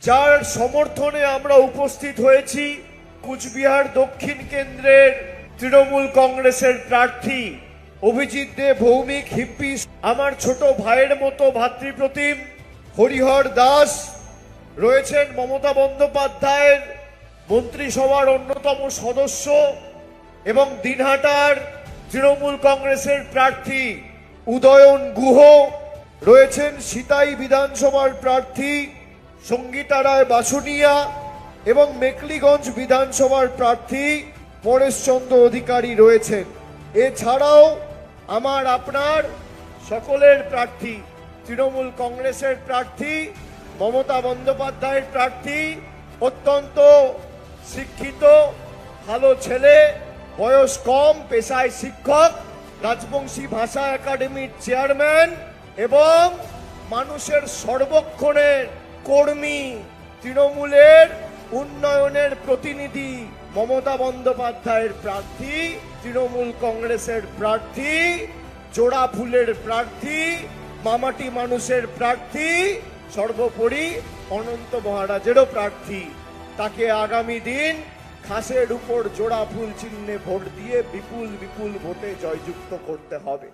যার সমর্থনে আমরা উপস্থিত হয়েছি কুচবিহার দক্ষিণ কেন্দ্রের তৃণমূল কংগ্রেসের প্রার্থী অভিজিৎ দে ভৌমিক হিপ্পি, আমার ছোট ভাইয়ের মতো ভাতৃপ্রতিম হরিহর দাস রয়েছেন, মমতা বন্দ্যোপাধ্যায়ের মন্ত্রিসভার অন্যতম সদস্য, এবং দিনহাটার তৃণমূল কংগ্রেসের প্রার্থী উদয়ন গুহ রয়েছেন, সিতাই বিধানসভার প্রার্থী সঙ্গীতা রায় বাসুনিয়া এবং মেকলিগঞ্জ বিধানসভার প্রার্থী পরেশচন্দ্র অধিকারী রয়েছেন। এছাড়াও আমার আপনার সকলের প্রার্থী, তৃণমূল কংগ্রেসের প্রার্থী, মমতা বন্দ্যোপাধ্যায়ের প্রার্থী, অত্যন্ত শিক্ষিত, ভালো ছেলে, বয়স কম, পেশায় শিক্ষক, রাজবংশী ভাষা একাডেমির চেয়ারম্যান এবং মানুষের সর্বক্ষণের কর্মী, তৃণমূলের উন্নয়নের প্রতিনিধি মমতা বন্দ্যোপাধ্যায়ের প্রার্থী, তৃণমূল কংগ্রেসের প্রার্থী, জোড়া ফুলের প্রার্থী, মামাটি মানুষের প্রার্থী, সর্বোপরি অনন্ত মহারাজেরও প্রার্থী। তাকে আগামী দিন খাসের উপর জোড়া ফুল চিহ্নে ভোট দিয়ে বিপুল বিপুল ভোটে জয়যুক্ত করতে হবে।